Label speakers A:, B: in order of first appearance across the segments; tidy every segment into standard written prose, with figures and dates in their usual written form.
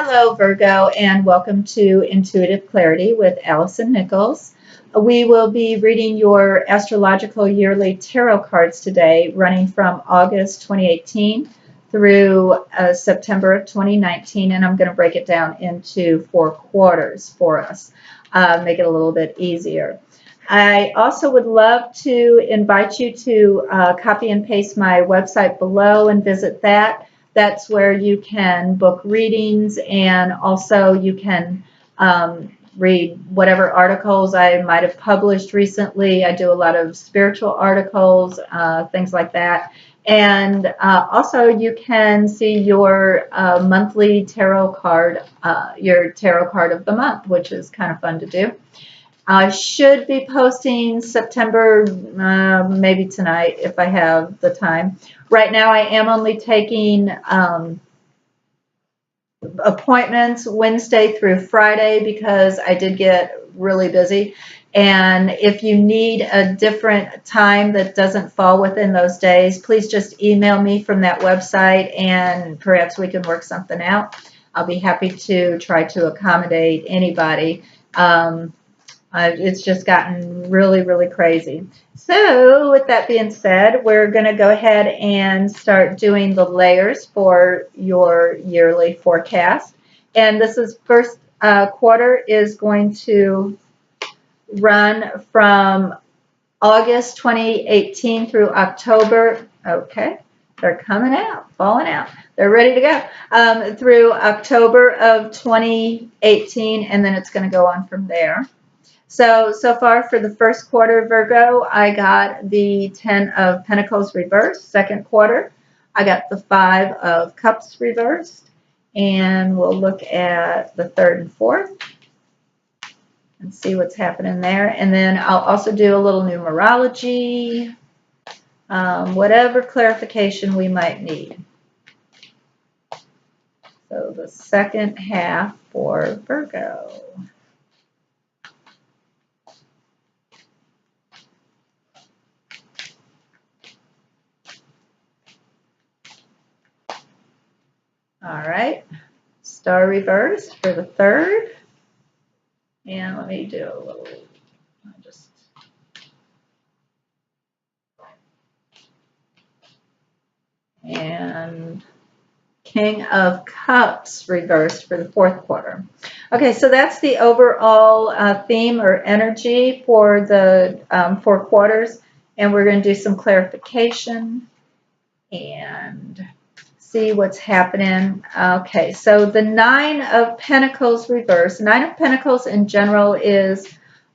A: Hello, Virgo, and welcome to Intuitive Clarity with Allison Nichols. We will be reading your astrological yearly tarot cards today, running from August 2018 through September of 2019, and I'm going to break it down into 4 quarters for us, make it a little bit easier. I also would love to invite you to copy and paste my website below and visit that. That's where you can book readings, and also you can read whatever articles I might have published recently. I do a lot of spiritual articles, things like that. And also you can see your monthly tarot card, your tarot card of the month, which is kind of fun to do. I should be posting September, maybe tonight if I have the time. Right now I am only taking appointments Wednesday through Friday because I did get really busy. And if you need a different time that doesn't fall within those days, please just email me from that website and perhaps we can work something out. I'll be happy to try to accommodate anybody. It's just gotten really, really crazy. So with that being said, we're going to go ahead and start doing the layers for your yearly forecast. And this is first quarter is going to run from August 2018 through October. Okay, they're coming out, falling out. They're ready to go through October of 2018, and then it's going to go on from there. So far for the first quarter, Virgo, I got the 10 of Pentacles reversed. Second quarter, I got the 5 of Cups reversed. And we'll look at the third and fourth and see what's happening there. And then I'll also do a little numerology, whatever clarification we might need. So the second half for Virgo. All right, star reversed for the third. And let me do a little, and King of Cups reversed for the fourth quarter. Okay, so that's the overall theme or energy for the 4 quarters. And we're going to do some clarification and see what's happening. Okay, so the 9 of Pentacles reversed. 9 of Pentacles in general is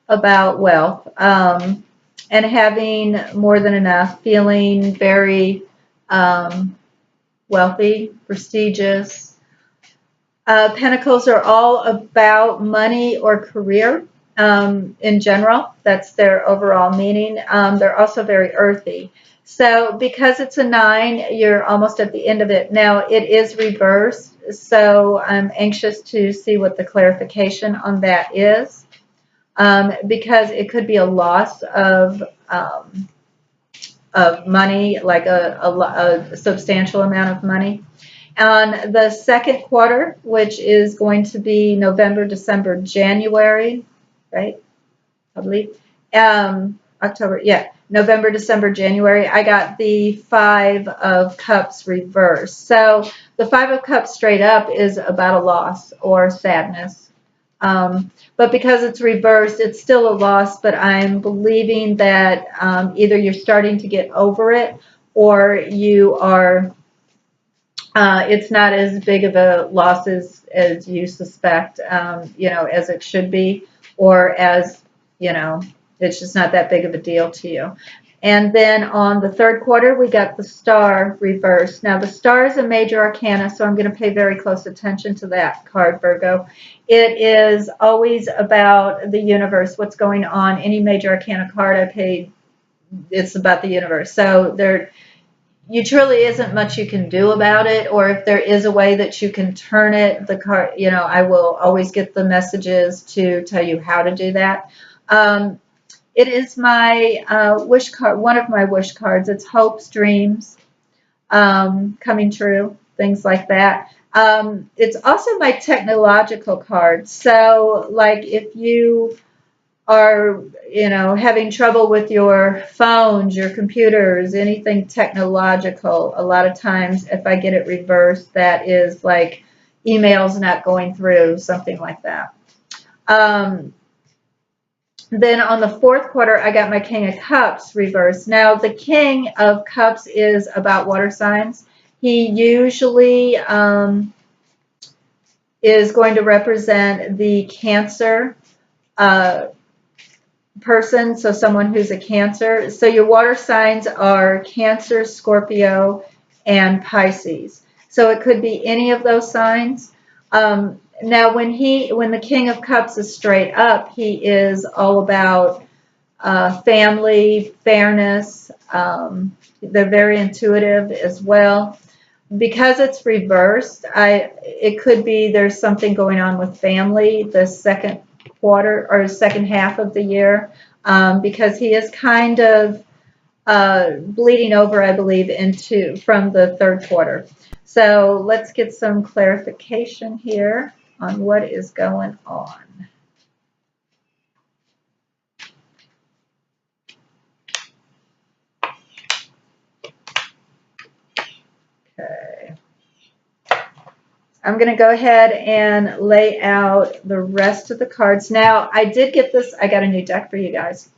A: about wealth and having more than enough, feeling very wealthy, prestigious. Pentacles are all about money or career in general. That's their overall meaning. They're also very earthy. So because it's a 9, you're almost at the end of it. Now it is reversed, so I'm anxious to see what the clarification on that is, because it could be a loss of money, like a substantial amount of money. On the second quarter, which is going to be November, December, January, right? I believe. October, yeah. November, December, January, I got the 5 of Cups reversed. So the 5 of Cups straight up is about a loss or sadness. But because it's reversed, it's still a loss, but I'm believing that either you're starting to get over it or you are, it's not as big of a loss as you suspect, you know, as it should be, or as, you know, it's just not that big of a deal to you. And then on the third quarter, we got the star reversed. Now, the star is a major arcana, so I'm going to pay very close attention to that card, Virgo. It is always about the universe, what's going on. Any major arcana card I paid, it's about the universe. So there truly isn't much you can do about it, or if there is a way that you can turn it, the card, you know, I will always get the messages to tell you how to do that. It is my wish card, one of my wish cards. It's hopes, dreams, coming true, things like that. It's also my technological card. So, like, if you are, having trouble with your phones, your computers, anything technological, a lot of times if I get it reversed, that is like emails not going through, something like that. Then on the fourth quarter, I got my King of Cups reversed. Now, the King of Cups is about water signs. He usually is going to represent the Cancer person, so someone who's a Cancer. So your water signs are Cancer, Scorpio, and Pisces. So it could be any of those signs. Now, when the King of Cups is straight up, he is all about family, fairness. They're very intuitive as well. Because it's reversed, it could be there's something going on with family the second quarter or second half of the year, because he is kind of bleeding over, I believe, from the third quarter. So let's get some clarification here on what is going on. Okay. I'm going to go ahead and lay out the rest of the cards. Now, I did get this. I got a new deck for you guys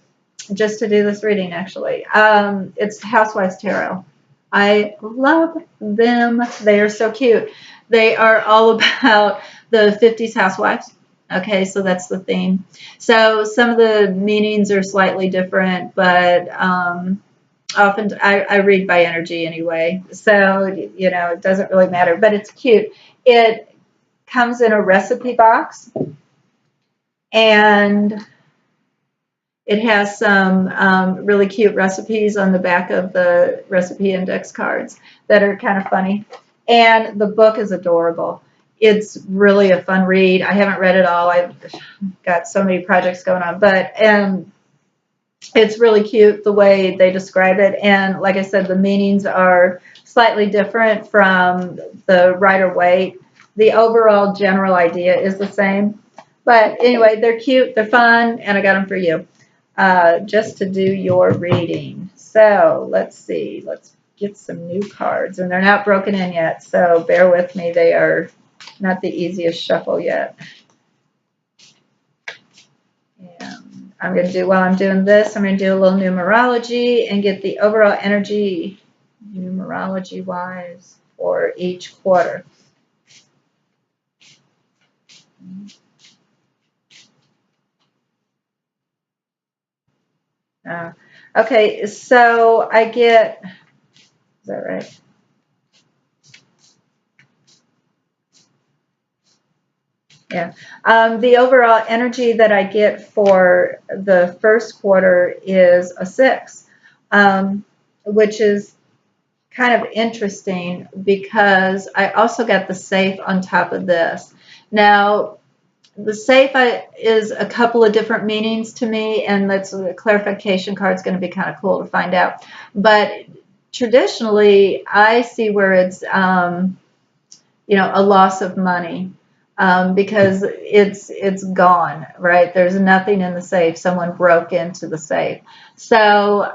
A: just to do this reading, actually. It's Housewives Tarot. I love them. They are so cute. They are all about the 50s housewives. Okay, so that's the theme. So some of the meanings are slightly different, but often I read by energy anyway. So, it doesn't really matter, but it's cute. It comes in a recipe box, and it has some really cute recipes on the back of the recipe index cards that are kind of funny. And the book is adorable. It's really a fun read. I haven't read it all. I've got so many projects going on, but it's really cute the way they describe it. And like I said, the meanings are slightly different from the Rider-Waite. The overall general idea is the same. But anyway, they're cute, they're fun, and I got them for you just to do your reading. So let's see. Let's get some new cards. And they're not broken in yet, so bear with me. They are not the easiest shuffle yet. And I'm going to do, while I'm doing this, I'm going to do a little numerology and get the overall energy numerology-wise for each quarter. Okay, so I get, is that right? Yeah. The overall energy that I get for the first quarter is a 6, which is kind of interesting because I also got the safe on top of this. Now, the safe is a couple of different meanings to me, and that's the clarification card is going to be kind of cool to find out. But traditionally, I see where it's, a loss of money. Because it's gone, right? There's nothing in the safe. Someone broke into the safe. So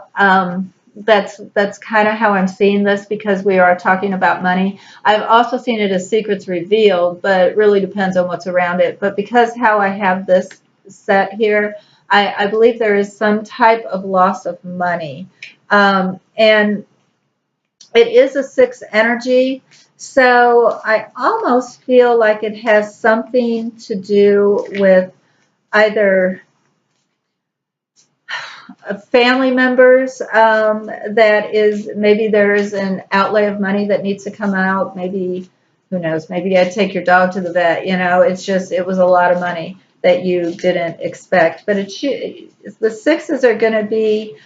A: that's kind of how I'm seeing this, because we are talking about money. I've also seen it as secrets revealed, but it really depends on what's around it. But because how I have this set here, I believe there is some type of loss of money. And it is a 6 energy. So I almost feel like it has something to do with either family members, that is, maybe there is an outlay of money that needs to come out. Maybe, who knows, maybe I'd take your dog to the vet. It was a lot of money that you didn't expect. But the 6s are going to be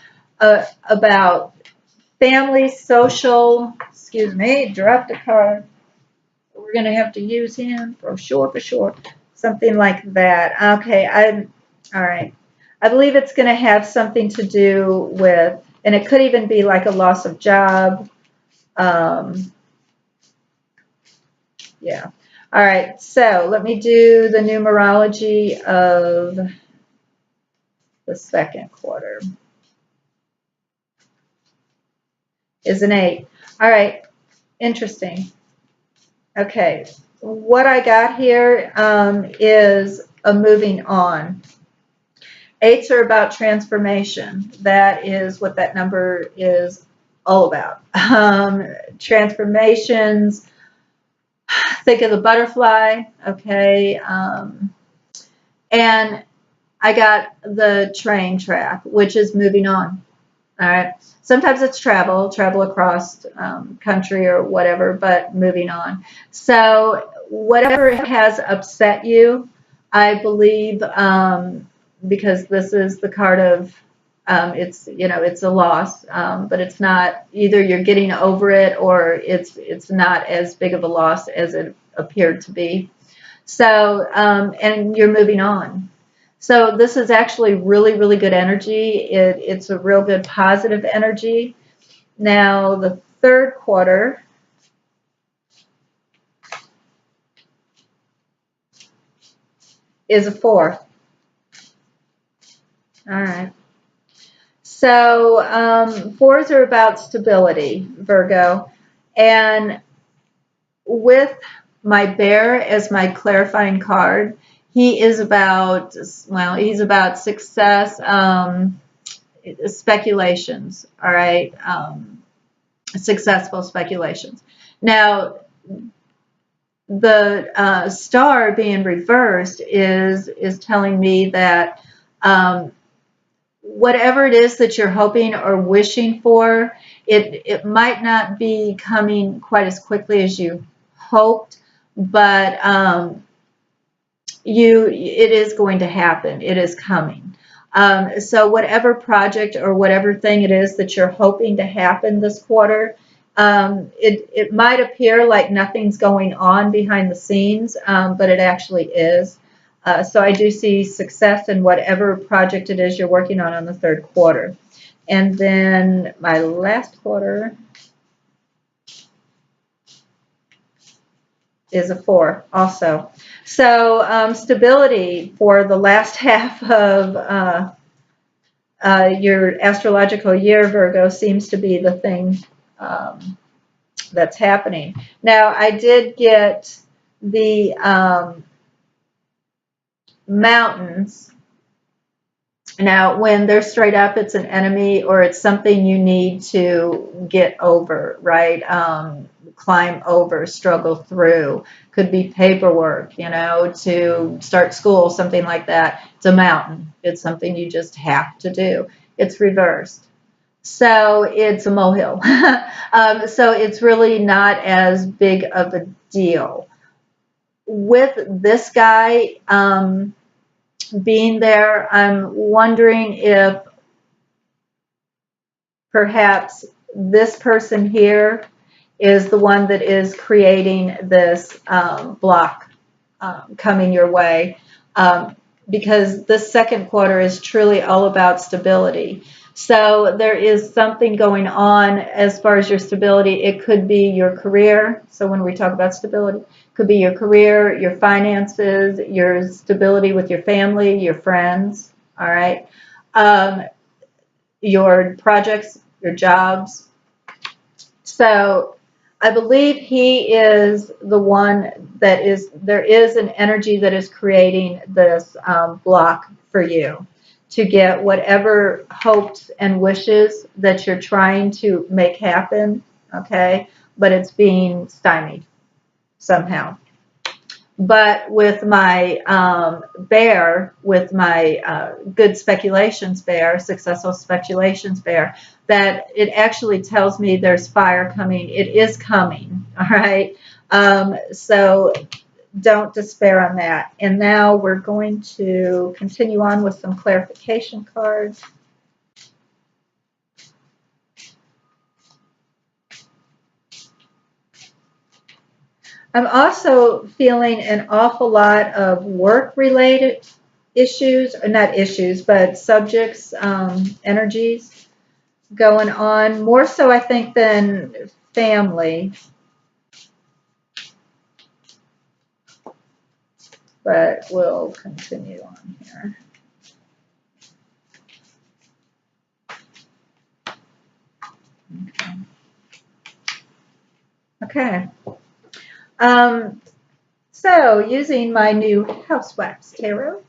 A: about family, social, excuse me, dropped a card. We're going to have to use him for sure. Something like that. Okay, all right. I believe it's going to have something to do with, and it could even be like a loss of job. Yeah. All right. So let me do the numerology of the second quarter. Is an 8. All right. Interesting. Okay. What I got here is a moving on. 8s are about transformation. That is what that number is all about. Transformations. Think of the butterfly. Okay. And I got the train track, which is moving on. All right. Sometimes it's travel across country or whatever, but moving on. So whatever has upset you, I believe, because this is the card of, it's a loss, but it's not, either you're getting over it or it's not as big of a loss as it appeared to be. So, and you're moving on. So this is actually really, really good energy. It's a real good positive energy. Now the third quarter is a 4. All right. So 4s are about stability, Virgo. And with my bear as my clarifying card, he is about, well, he's about success, speculations, all right, successful speculations. Now, the star being reversed is telling me that whatever it is that you're hoping or wishing for, it might not be coming quite as quickly as you hoped, but it is going to happen. It is coming. So whatever project or whatever thing it is that you're hoping to happen this quarter, it might appear like nothing's going on behind the scenes, but it actually is. So I do see success in whatever project it is you're working on the third quarter. And then my last quarter is a 4 also. So stability for the last half of your astrological year, Virgo, seems to be the thing that's happening. Now, I did get the mountains. Now, when they're straight up, it's an enemy or it's something you need to get over, right? Climb over, struggle through. Could be paperwork, to start school, something like that. It's a mountain. It's something you just have to do. It's reversed. So it's a molehill. So it's really not as big of a deal. With this guy being there, I'm wondering if perhaps this person here is the one that is creating this block coming your way, because this second quarter is truly all about stability. So there is something going on as far as your stability. It could be your career. So when we talk about stability, it could be your career, your finances, your stability with your family, your friends, all right? Your projects, your jobs. So I believe he is the one that is, there is an energy that is creating this block for you to get whatever hopes and wishes that you're trying to make happen, okay? But it's being stymied somehow. But with my bear, with my good speculations bear, successful speculations bear, that it actually tells me there's fire coming. It is coming, all right? So don't despair on that. And now we're going to continue on with some clarification cards. I'm also feeling an awful lot of work-related issues, or not issues, but subjects, energies going on, more so I think than family. but we'll continue on here. Okay. So using my new House Wax Tarot,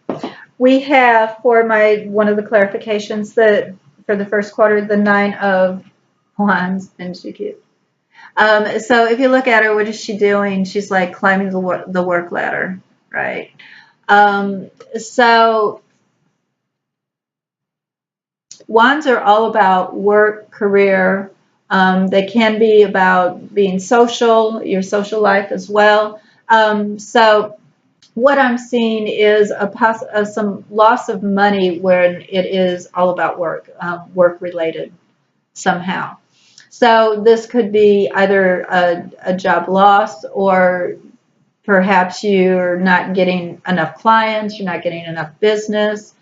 A: we have for one of the clarifications that for the first quarter, the 9 of Wands, and she cute. So if you look at her, what is she doing? She's like climbing the work ladder, right? So Wands are all about work, career. They can be about being social, your social life as well. So what I'm seeing is some loss of money when it is all about work, work related somehow. So this could be either a job loss, or perhaps you're not getting enough clients, you're not getting enough business.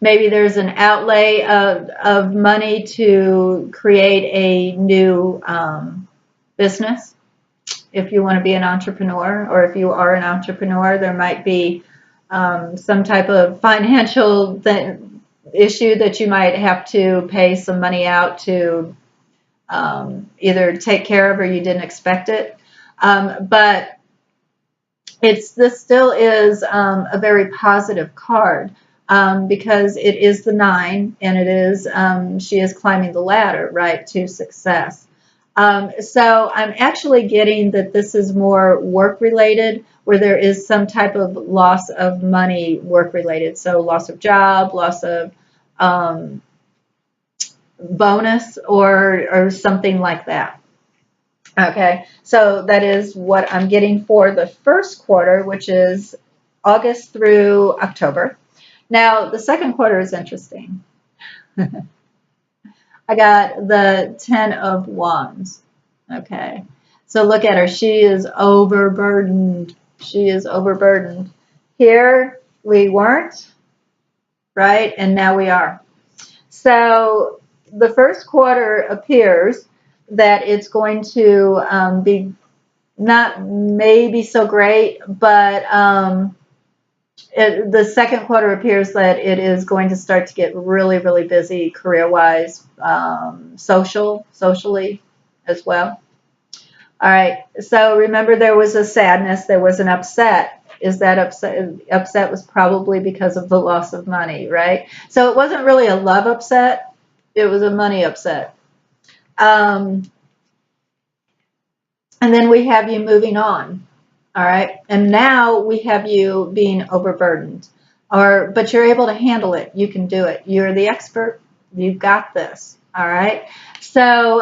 A: Maybe there's an outlay of money to create a new business. If you want to be an entrepreneur, or if you are an entrepreneur, there might be some type of financial issue that you might have to pay some money out to either take care of, or you didn't expect it. But this still is a very positive card. Because it is the 9, and it is she is climbing the ladder, right, to success. So I'm actually getting that this is more work related, where there is some type of loss of money work related. So loss of job, loss of bonus, or something like that. Okay, so that is what I'm getting for the first quarter, which is August through October. Now, the second quarter is interesting. I got the 10 of Wands. Okay. So look at her. She is overburdened. She is overburdened. Here, we weren't, right? And now we are. So the first quarter appears that it's going to be not maybe so great, but the second quarter appears that it is going to start to get really, really busy career-wise, socially as well. All right. So remember, there was a sadness. There was an upset. Is that upset was probably because of the loss of money, right? So it wasn't really a love upset. It was a money upset. And then we have you moving on. All right. And now we have you being overburdened, but you're able to handle it. You can do it. You're the expert. You've got this. All right. So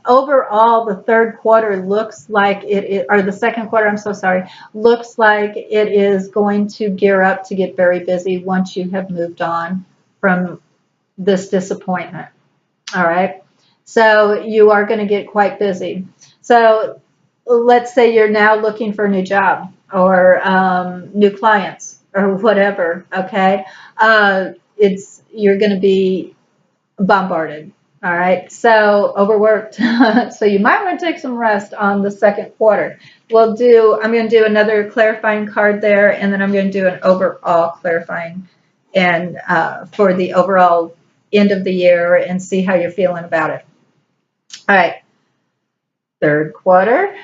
A: overall, the third quarter looks like or the second quarter, I'm so sorry, looks like it is going to gear up to get very busy once you have moved on from this disappointment. All right. So you are going to get quite busy. So let's say you're now looking for a new job, or new clients, or whatever. Okay. You're going to be bombarded. All right. So overworked. So you might want to take some rest on the second quarter. I'm going to do another clarifying card there, and then I'm going to do an overall clarifying, and for the overall end of the year, and see how you're feeling about it. All right. Third quarter.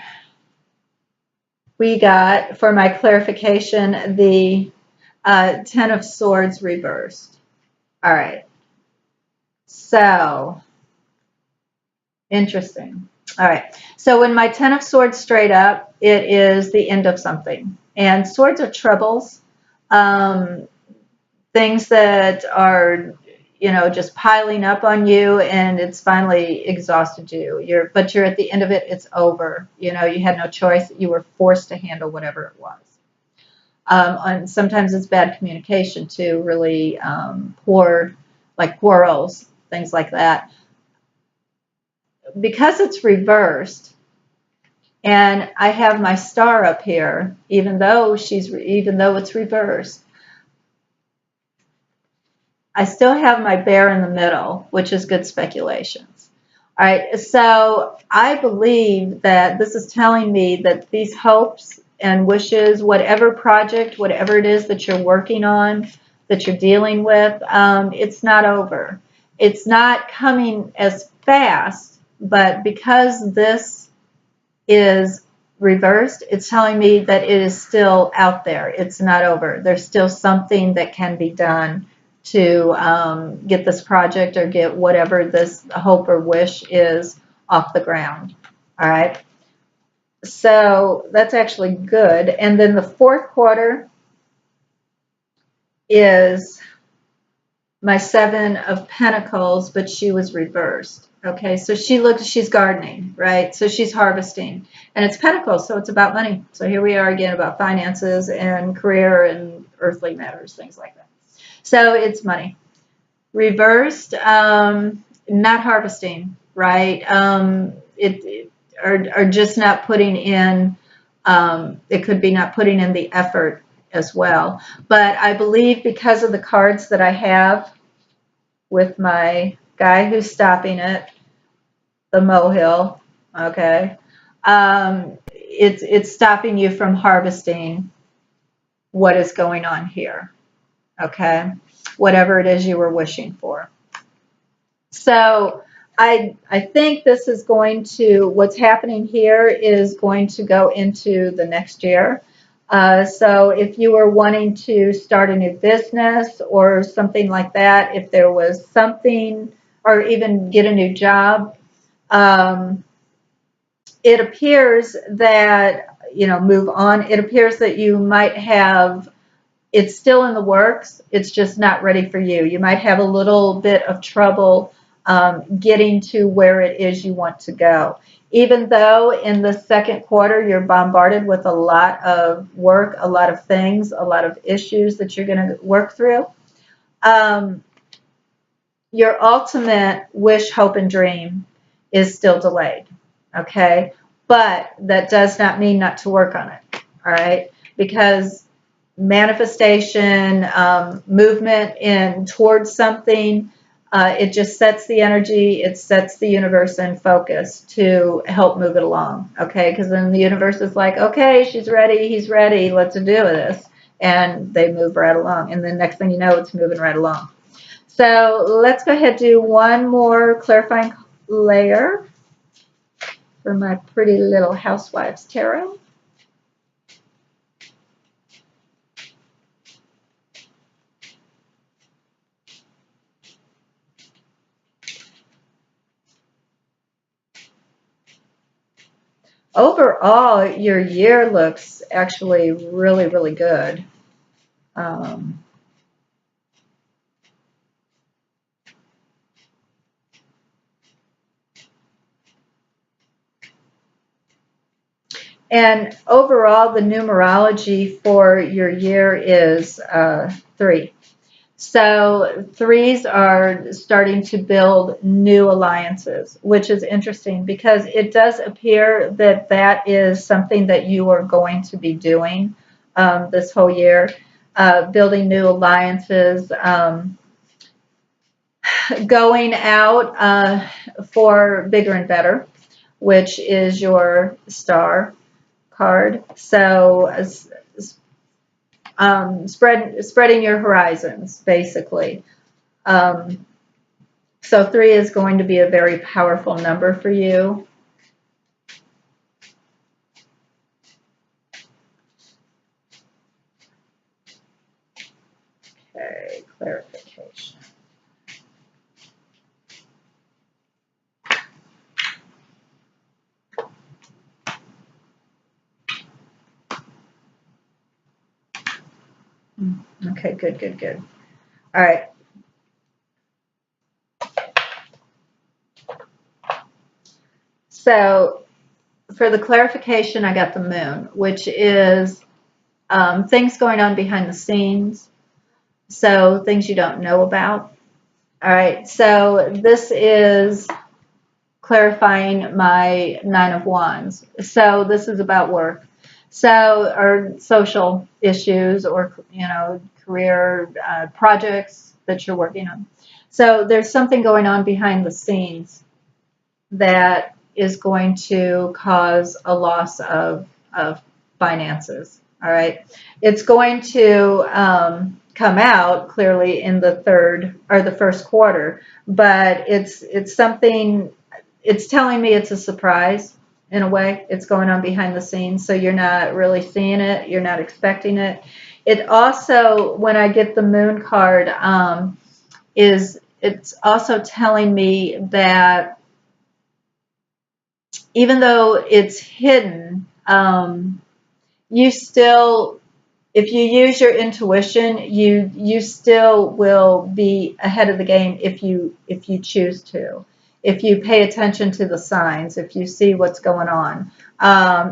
A: We got, for my clarification, the 10 of Swords reversed. All right. So, interesting. All right. So when my 10 of Swords straight up, it is the end of something. And swords are troubles, things that are, just piling up on you, and it's finally exhausted you. But you're at the end of it. It's over. You had no choice. You were forced to handle whatever it was. And sometimes it's bad communication too, really poor, like quarrels, things like that. Because it's reversed, and I have my star up here, even though it's reversed, I still have my bear in the middle, which is good speculations. All right, so I believe that this is telling me that these hopes and wishes, whatever project, whatever it is that you're working on, that you're dealing with, it's not over. It's not coming as fast, but because this is reversed, it's telling me that it is still out there. It's not over. There's still something that can be done to get this project or get whatever this hope or wish is off the ground. All right. So that's actually good. And then the fourth quarter is my Seven of Pentacles, but she was reversed. Okay, so she's gardening, right? So she's harvesting, and it's Pentacles, so it's about money. So here we are again about finances and career and earthly matters, things like that. So it's money. Reversed, not harvesting, right? Or just not putting in, it could be not putting in the effort as well. But I believe because of the cards that I have with my guy who's stopping it, the molehill, okay, it's stopping you from harvesting what is going on here, okay, whatever it is you were wishing for. So I think this is going to, what's happening here is going to go into the next year. So if you were wanting to start a new business or something like that, if there was something, or even get a new job, it appears that, move on. It appears that you might have, it's still in the works. It's just not ready for you. You might have a little bit of trouble getting to where it is you want to go. Even though in the second quarter you're bombarded with a lot of work, a lot of things, a lot of issues that you're going to work through, your ultimate wish, hope, and dream is still delayed, okay? But that does not mean not to work on it, all right? Because manifestation, movement in towards something, it just sets the energy, it sets the universe in focus to help move it along, okay? Because then the universe is like, okay, she's ready, he's ready, let's do this. And they move right along. And then next thing you know, it's moving right along. So let's go ahead and do one more clarifying layer for my pretty little Housewives Tarot. Overall, your year looks actually really, really good. And overall, the numerology for your year is 3. So 3s are starting to build new alliances, which is interesting because it does appear that that is something that you are going to be doing this whole year, building new alliances, going out for bigger and better, which is your Star card. So spreading your horizons, basically. So 3 is going to be a very powerful number for you. Okay, clarification. Okay, good, good, good. All right. So for the clarification, I got the Moon, which is things going on behind the scenes. So things you don't know about. All right. So this is clarifying my 9 of Wands. So this is about work. So, or social issues or, career projects that you're working on. So there's something going on behind the scenes that is going to cause a loss of finances. All right. It's going to come out clearly in the third or the first quarter, but it's something, it's telling me it's a surprise in a way. It's going on behind the scenes, so you're not really seeing it. You're not expecting it. It also, when I get the moon card, it's also telling me that even though it's hidden, you still, if you use your intuition, you still will be ahead of the game if you choose to. If you pay attention to the signs, if you see what's going on,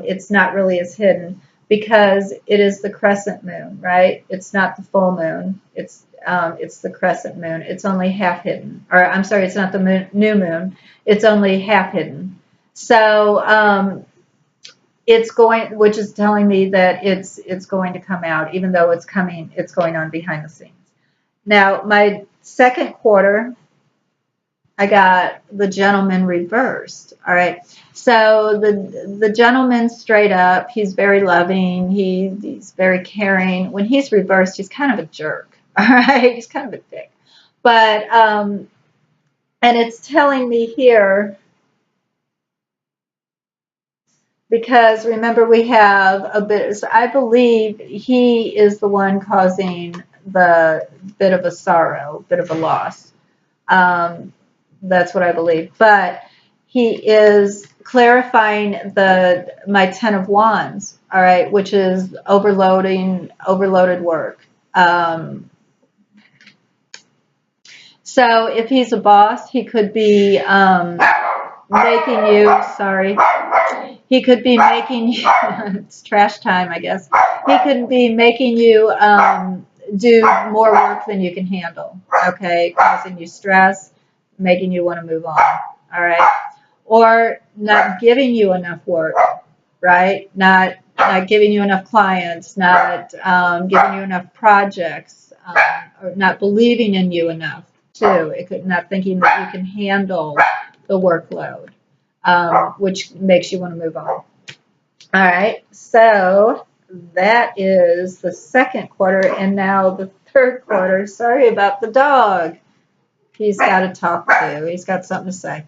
A: it's not really as hidden because it is the crescent moon, right? It's not the full moon. It's the crescent moon. It's only half hidden. Or I'm sorry, it's not the new moon. It's only half hidden. So it's going, which is telling me that it's going to come out, even though it's going on behind the scenes. Now, my second quarter, I got the gentleman reversed. All right. So the gentleman straight up, he's very loving. He's very caring. When he's reversed, he's kind of a jerk. All right. He's kind of a dick. But, and it's telling me here, because remember we have a bit, so I believe he is the one causing the bit of a sorrow, bit of a loss. That's what I believe. But he is clarifying my 10 of Wands, all right, which is overloaded work. So if he's a boss, he could be making you, sorry, he could be making you, it's trash time, I guess. He could be making you do more work than you can handle, okay, causing you stress, making you want to move on, all right? Or not giving you enough work, right? Not giving you enough clients, not giving you enough projects, or not believing in you enough, too. It could not thinking that you can handle the workload, which makes you want to move on. All right, so that is the second quarter, and now the third quarter. Sorry about the dog. He's got to talk to. He's got something to say.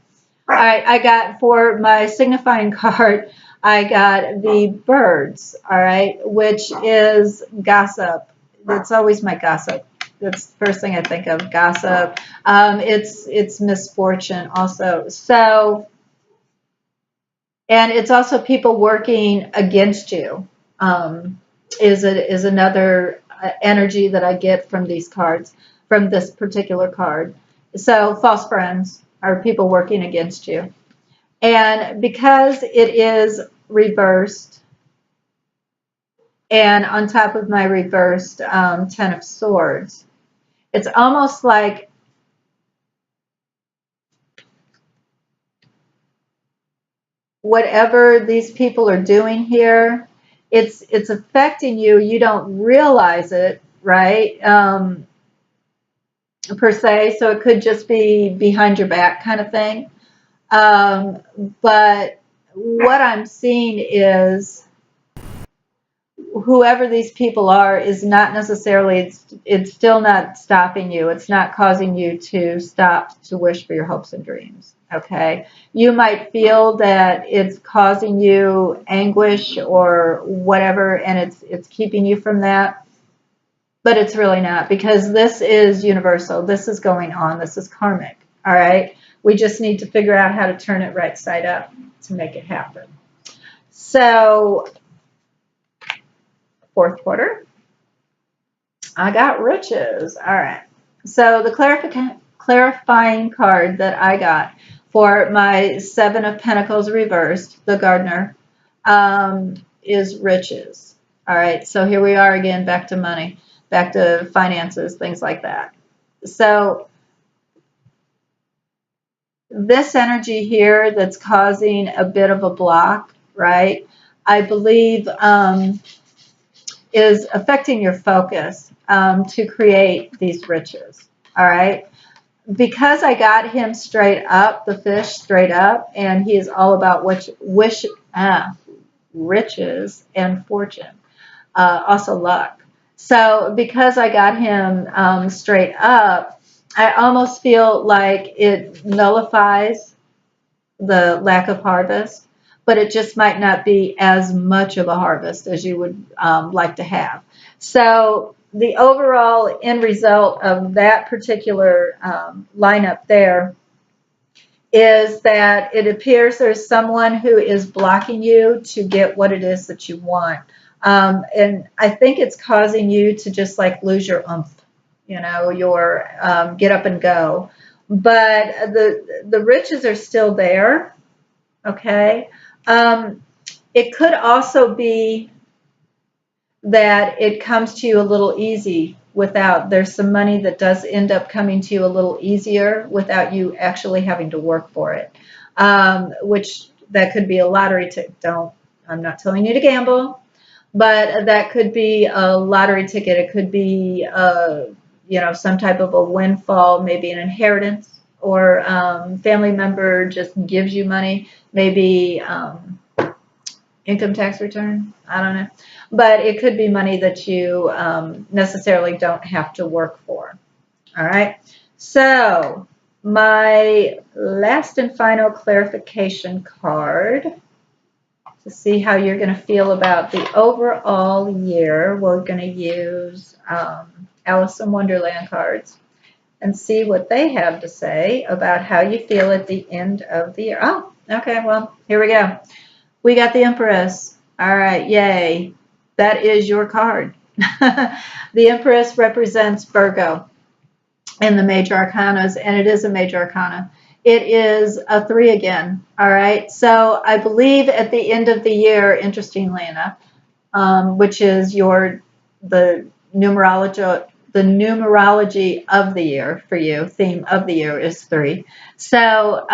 A: All right, I got for my signifying card, I got the birds, all right, which is gossip. It's always my gossip. That's the first thing I think of, gossip. It's misfortune also. So, and it's also people working against you, is another energy that I get from these cards, from this particular card. So false friends are people working against you. And because it is reversed, and on top of my reversed 10 of Swords, it's almost like whatever these people are doing here, it's affecting you. You don't realize it, right? Per se, so it could just be behind your back kind of thing. But what I'm seeing is whoever these people are is not necessarily, it's still not stopping you. It's not causing you to stop to wish for your hopes and dreams. Okay. You might feel that it's causing you anguish or whatever, and it's keeping you from that. But it's really not, because this is universal. This is going on. This is karmic. All right. We just need to figure out how to turn it right side up to make it happen. So, fourth quarter, I got riches. All right. So the clarifying card that I got for my 7 of Pentacles reversed, the Gardener, is riches. All right. So here we are again, back to money, back to finances, things like that. So this energy here that's causing a bit of a block, right, I believe is affecting your focus to create these riches. All right. Because I got him straight up, the fish straight up, and he is all about riches and fortune. Also luck. So because I got him straight up, I almost feel like it nullifies the lack of harvest, but it just might not be as much of a harvest as you would like to have. So the overall end result of that particular lineup there is that it appears there's someone who is blocking you to get what it is that you want. And I think it's causing you to just like lose your oomph, your get up and go. But the riches are still there. Okay. It could also be that it comes to you a little easy there's some money that does end up coming to you a little easier without you actually having to work for it. Which that could be a lottery ticket. I'm not telling you to gamble, but that could be a lottery ticket. It could be, some type of a windfall, maybe an inheritance, or family member just gives you money, maybe income tax return. I don't know. But it could be money that you necessarily don't have to work for. All right. So my last and final clarification card to see how you're going to feel about the overall year. We're going to use Alice in Wonderland cards and see what they have to say about how you feel at the end of the year. Oh, okay. Well, here we go. We got the Empress. All right. Yay. That is your card. The Empress represents Virgo in the major arcanas, and it is a major arcana. It is a 3 again. All right. So I believe at the end of the year, interestingly enough, which is the numerology of the year for you, theme of the year is 3. So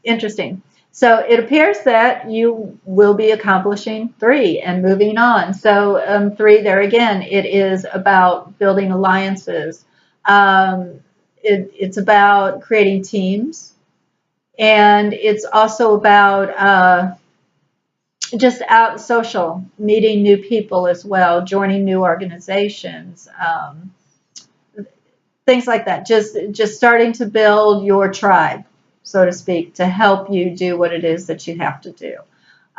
A: interesting. So it appears that you will be accomplishing 3 and moving on. So 3 there again, it is about building alliances. It's about creating teams, and it's also about just out social, meeting new people as well, joining new organizations, things like that. Just starting to build your tribe, so to speak, to help you do what it is that you have to do,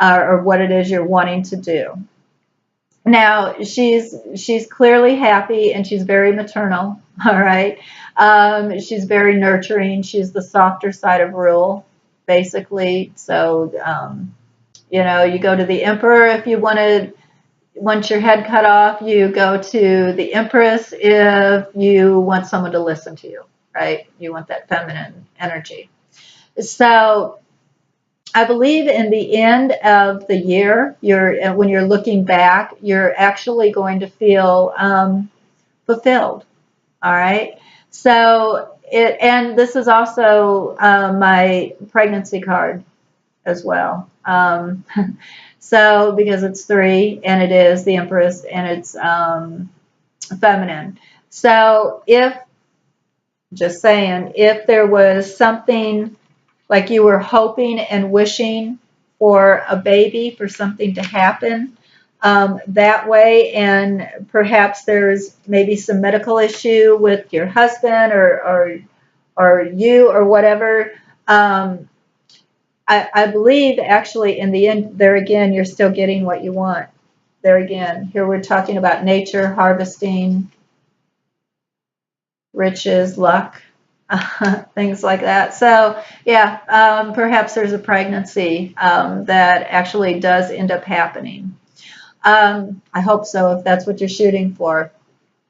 A: or what it is you're wanting to do. Now, she's clearly happy, and she's very maternal, all right? She's very nurturing. She's the softer side of rule, basically. So, you go to the Emperor if you want your head cut off. You go to the Empress if you want someone to listen to you, right? You want that feminine energy. So I believe in the end of the year, when you're looking back, you're actually going to feel fulfilled. All right. So and this is also my pregnancy card as well. So because it's 3 and it is the Empress and it's feminine. So just saying, if there was something like you were hoping and wishing for a baby, for something to happen that way, and perhaps there's maybe some medical issue with your husband or you or whatever, I believe actually in the end, there again, you're still getting what you want. There again, here we're talking about nature, harvesting, riches, luck. Things like that. So yeah, perhaps there's a pregnancy that actually does end up happening. I hope so, if that's what you're shooting for.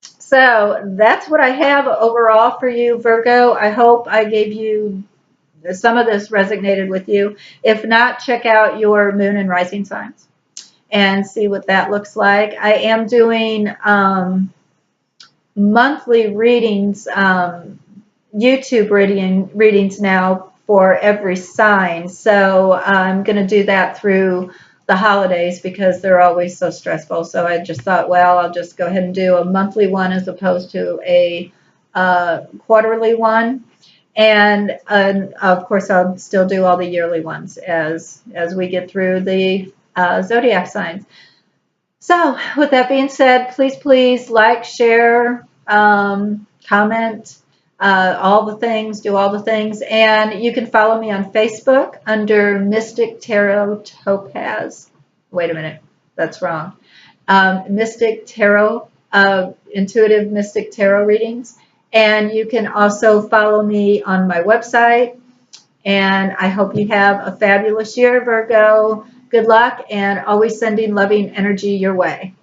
A: So that's what I have overall for you, Virgo. I hope I gave you some of this resonated with you. If not, check out your moon and rising signs and see what that looks like. I am doing monthly readings, YouTube readings now for every sign. So I'm going to do that through the holidays because they're always so stressful. So I just thought, well, I'll just go ahead and do a monthly one as opposed to a quarterly one. And of course, I'll still do all the yearly ones as we get through the zodiac signs. So with that being said, please like, share, comment, all the things, do all the things. And you can follow me on Facebook under Mystic Tarot Topaz. Wait a minute, that's wrong. Mystic Tarot, Intuitive Mystic Tarot readings. And you can also follow me on my website. And I hope you have a fabulous year, Virgo. Good luck, and always sending loving energy your way.